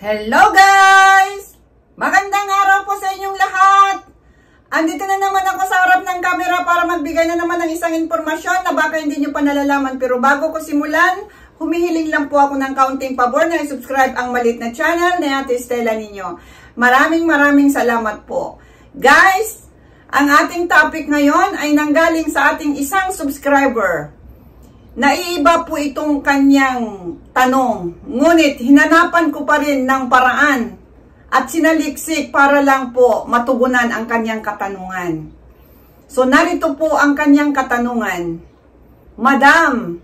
Hello guys! Magandang araw po sa inyong lahat! Andito na naman ako sa harap ng camera para magbigay na naman ng isang impormasyon na baka hindi nyo pa nalalaman. Pero bago ko simulan, humihiling lang po ako ng kaunting pabor na i-subscribe ang maliit na channel ni Ate Stella ninyo. Maraming salamat po. Guys, ang ating topic ngayon ay nanggaling sa ating isang subscriber. Naiiba po itong kanyang tanong, ngunit hinanapan ko pa rin ng paraan at sinaliksik para lang po matugunan ang kanyang katanungan. So narito po ang kanyang katanungan. Madam,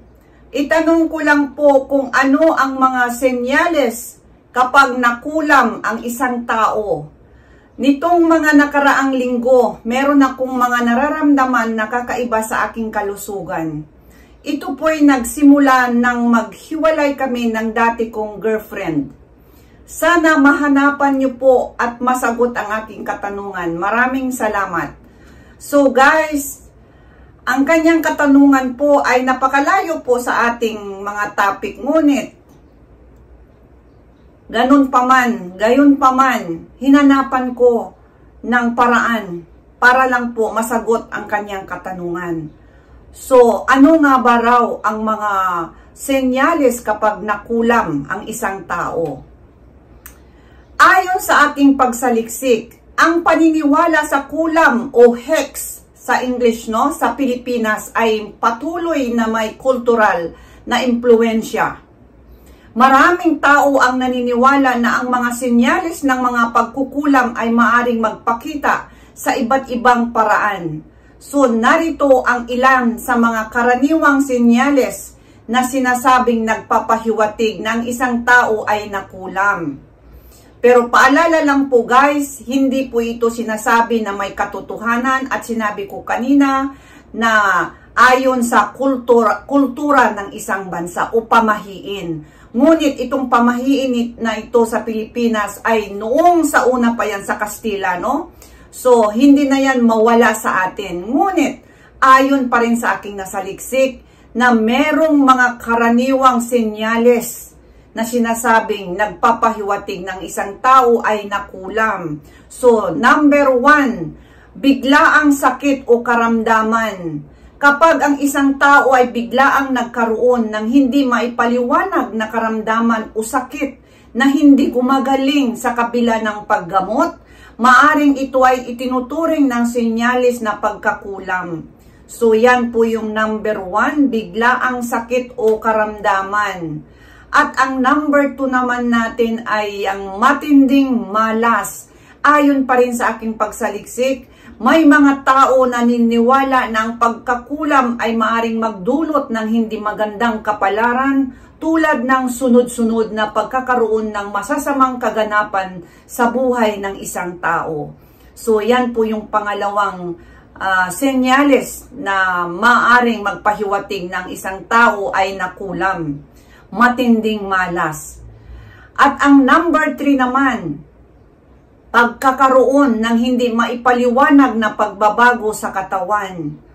itanong ko lang po kung ano ang mga senyales kapag nakulam ang isang tao. Nitong mga nakaraang linggo, meron akong mga nararamdaman na kakaiba sa aking kalusugan. Ito po'y nagsimula nang maghiwalay kami ng dati kong girlfriend. Sana mahanapan niyo po at masagot ang aking katanungan. Maraming salamat. So guys, ang kanyang katanungan po ay napakalayo po sa ating mga topic. Ngunit, gayon pa man, hinanapan ko ng paraan para lang po masagot ang kanyang katanungan. So, ano nga ba raw ang mga senyales kapag nakulam ang isang tao? Ayon sa ating pagsaliksik, ang paniniwala sa kulam o hex sa English, no, sa Pilipinas ay patuloy na may kultural na impluensya. Maraming tao ang naniniwala na ang mga senyales ng mga pagkukulam ay maaring magpakita sa iba't ibang paraan. So, narito ang ilan sa mga karaniwang senyales na sinasabing nagpapahiwatig na ang isang tao ay nakulam. Pero paalala lang po guys, hindi po ito sinasabi na may katotohanan at sinabi ko kanina na ayon sa kultura ng isang bansa o pamahiin. Ngunit itong pamahiin na ito sa Pilipinas ay noong sa una pa yan sa Kastila, no? So, hindi na yan mawala sa atin. Ngunit, ayon pa rin sa aking nasaliksik na merong mga karaniwang senyales na sinasabing nagpapahiwatig ng isang tao ay nakulam. So, number 1, biglaang sakit o karamdaman. Kapag ang isang tao ay biglaang nagkaroon ng hindi maipaliwanag na karamdaman o sakit na hindi gumagaling sa kabila ng paggamot, maaring ito ay itinuturing ng senyales na pagkakulam. So, yan po yung number 1, biglaang sakit o karamdaman. At ang number 2 naman natin ay ang matinding malas. Ayon pa rin sa aking pagsaliksik, may mga tao na naniniwala na ang pagkakulam ay maaring magdulot ng hindi magandang kapalaran, tulad ng sunod-sunod na pagkakaroon ng masasamang kaganapan sa buhay ng isang tao. So, yan po yung pangalawang senyales na maaring magpahiwatig ng isang tao ay nakulam. Matinding malas. At ang number 3 naman, pagkakaroon ng hindi maipaliwanag na pagbabago sa katawan.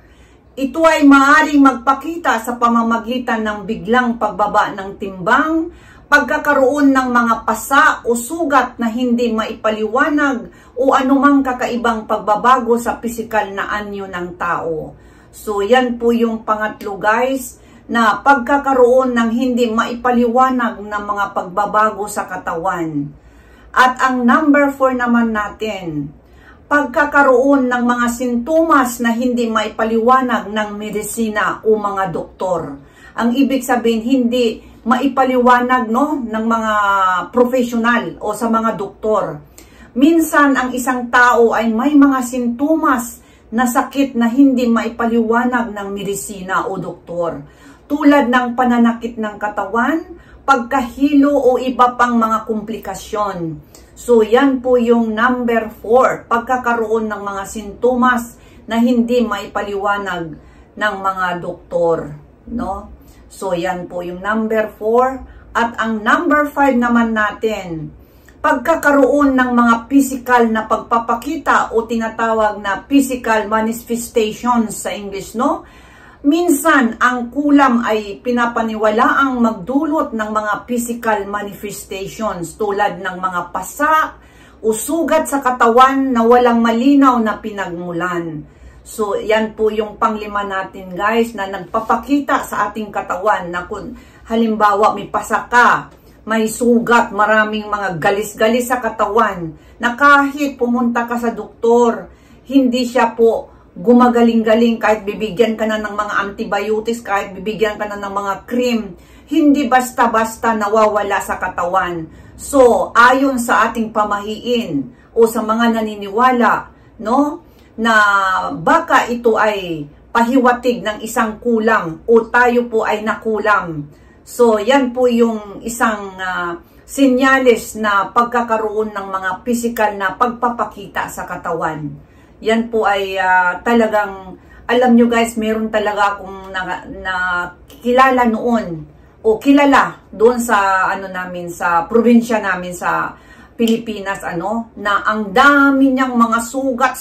Ito ay maaaring magpakita sa pamamagitan ng biglang pagbaba ng timbang, pagkakaroon ng mga pasa o sugat na hindi maipaliwanag o anumang kakaibang pagbabago sa pisikal na anyo ng tao. So, yan po yung pangatlo guys, na pagkakaroon ng hindi maipaliwanag na mga pagbabago sa katawan. At ang number 4 naman natin, pagkakaroon ng mga sintomas na hindi maipaliwanag ng medisina o mga doktor. Ang ibig sabihin, hindi maipaliwanag, no, ng mga profesional o sa mga doktor. Minsan, ang isang tao ay may mga sintomas na sakit na hindi maipaliwanag ng medisina o doktor. Tulad ng pananakit ng katawan, pagkahilo o iba pang mga komplikasyon. So, yan po yung number 4, pagkakaroon ng mga sintomas na hindi maipaliwanag ng mga doktor, no? So, yan po yung number 4. At ang number 5 naman natin, pagkakaroon ng mga physical na pagpapakita o tinatawag na physical manifestations sa English, no? Minsan, ang kulam ay pinapaniwalaang magdulot ng mga physical manifestations tulad ng mga pasa o sugat sa katawan na walang malinaw na pinagmulan. So, yan po yung panglima natin guys na nagpapakita sa ating katawan na kung halimbawa may pasa ka, may sugat, maraming mga galis-galis sa katawan na kahit pumunta ka sa doktor, hindi siya po gumagaling-galing kahit bibigyan ka na ng mga antibiotics, kahit bibigyan ka na ng mga cream, hindi basta-basta nawawala sa katawan. So, ayon sa ating pamahiin o sa mga naniniwala, no, na baka ito ay pahiwatig ng isang kulam o tayo po ay nakulam. So, yan po yung isang senyales na pagkakaroon ng mga physical na pagpapakita sa katawan. Yan po ay talagang, alam nyo guys, meron talaga akong kilala noon o kilala doon sa namin sa probinsya namin sa Pilipinas na ang dami niyang mga sugat,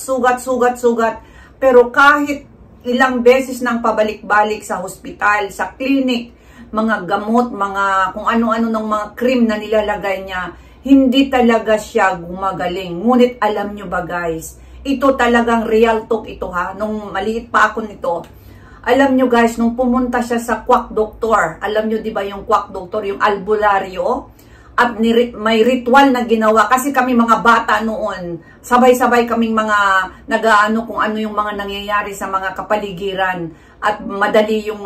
pero kahit ilang beses nang pabalik-balik sa hospital, sa clinic, mga gamot, mga kung ano-ano ng mga cream na nilalagay niya, hindi talaga siya gumagaling. Ngunit alam nyo ba guys, ito talagang real talk ito ha. Nung maliit pa ako nito, alam nyo guys, nung pumunta siya sa quack doctor, alam nyo di ba yung quack doctor, yung albularyo, at may ritual na ginawa, kasi kami mga bata noon, sabay-sabay kaming mga nagaano kung ano yung mga nangyayari sa mga kapaligiran, at madali yung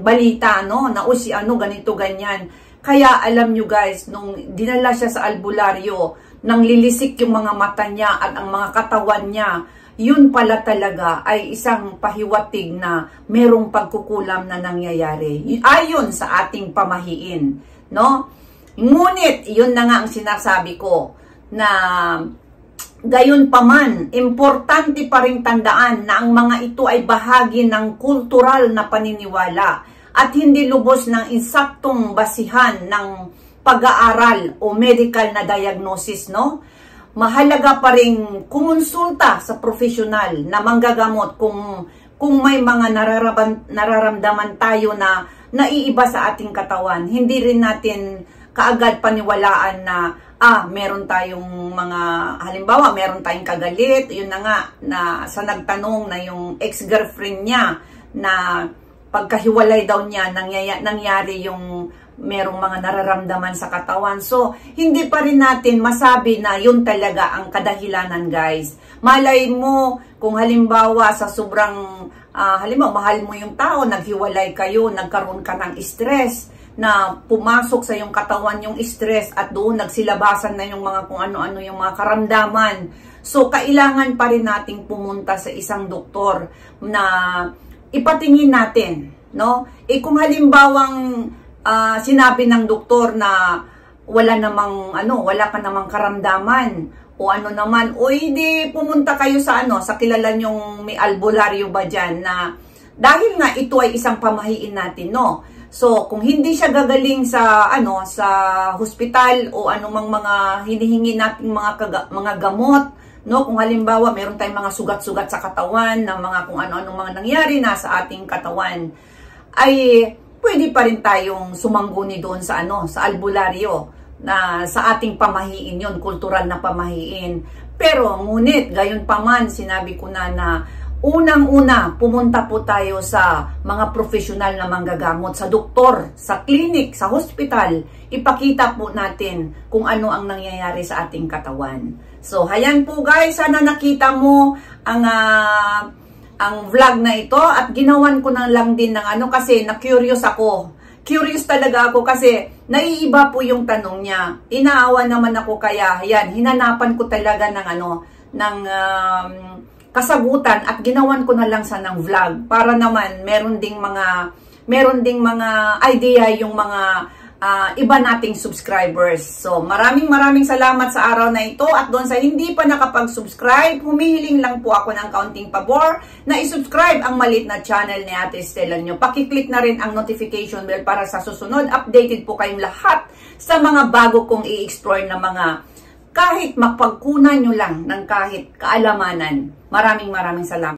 balita, no, na o si ganito, ganyan. Kaya alam nyo guys, nung dinala siya sa albularyo, nang lilisik yung mga mata niya at ang mga katawan niya, yun pala talaga ay isang pahiwatig na merong pagkukulam na nangyayari. Ayon sa ating pamahiin, no? Ngunit, yun na nga ang sinasabi ko, na gayon paman, importante pa rin tandaan na ang mga ito ay bahagi ng kultural na paniniwala at hindi lubos ng insaktong basihan ng pag-aaral o medical na diagnosis, no? Mahalaga pa rin kumonsulta sa profesional na manggagamot kung may mga nararamdaman tayo na naiiba sa ating katawan. Hindi rin natin kaagad paniwalaan na meron tayong mga, halimbawa, meron tayong kagalit, yun na nga, na sa nagtanong na yung ex-girlfriend niya na pagkahiwalay daw niya, nangyari yung merong mga nararamdaman sa katawan. So, hindi pa rin natin masabi na yun talaga ang kadahilanan, guys. Malay mo, kung halimbawa sa sobrang, halimbawa, mahal mo yung tao, naghiwalay kayo, nagkaroon ka ng stress, na pumasok sa yung katawan yung stress at doon nagsilabasan na yung mga kung ano-ano yung mga karamdaman. So, kailangan pa rin nating pumunta sa isang doktor na ipatingin natin, no? Kung halimbawang sinabi ng doktor na wala ka namang karamdaman o ano naman, o hindi pumunta kayo sa sa kilala nyong may albularyo ba dyan, na dahil nga ito ay isang pamahiin natin, no? So, kung hindi siya gagaling sa sa hospital o anumang mga hinihingi nating mga gamot, no? Kung halimbawa meron tayong mga sugat-sugat sa katawan, na mga kung ano-ano mga nangyari na sa ating katawan, ay pwede pa rin tayong sumangguni doon sa sa albularyo, na sa ating pamahiin yon, kultural na pamahiin. Pero ngunit gayon pa man, sinabi ko na unang-una, pumunta po tayo sa mga profesional na manggagamot, sa doktor, sa clinic, sa hospital. Ipakita po natin kung ano ang nangyayari sa ating katawan. So, hayan po guys, sana nakita mo ang vlog na ito, at ginawan ko na lang din ng kasi na-curious ako. Curious talaga ako kasi naiiba po yung tanong niya. Inaawa naman ako, kaya yan, hinanapan ko talaga ng kasagutan at ginawan ko na lang sa ng vlog para naman meron ding mga idea yung mga iba nating subscribers. So, maraming salamat sa araw na ito, at doon sa hindi pa nakapag-subscribe, humihiling lang po ako ng kaunting pabor na i-subscribe ang maliit na channel ni Ate Estela nyo. Pakiclick na rin ang notification bell para sa susunod, updated po kayong lahat sa mga bago kong i-explore na mga kahit mapagkunan nyo lang ng kahit kaalamanan. Maraming salamat.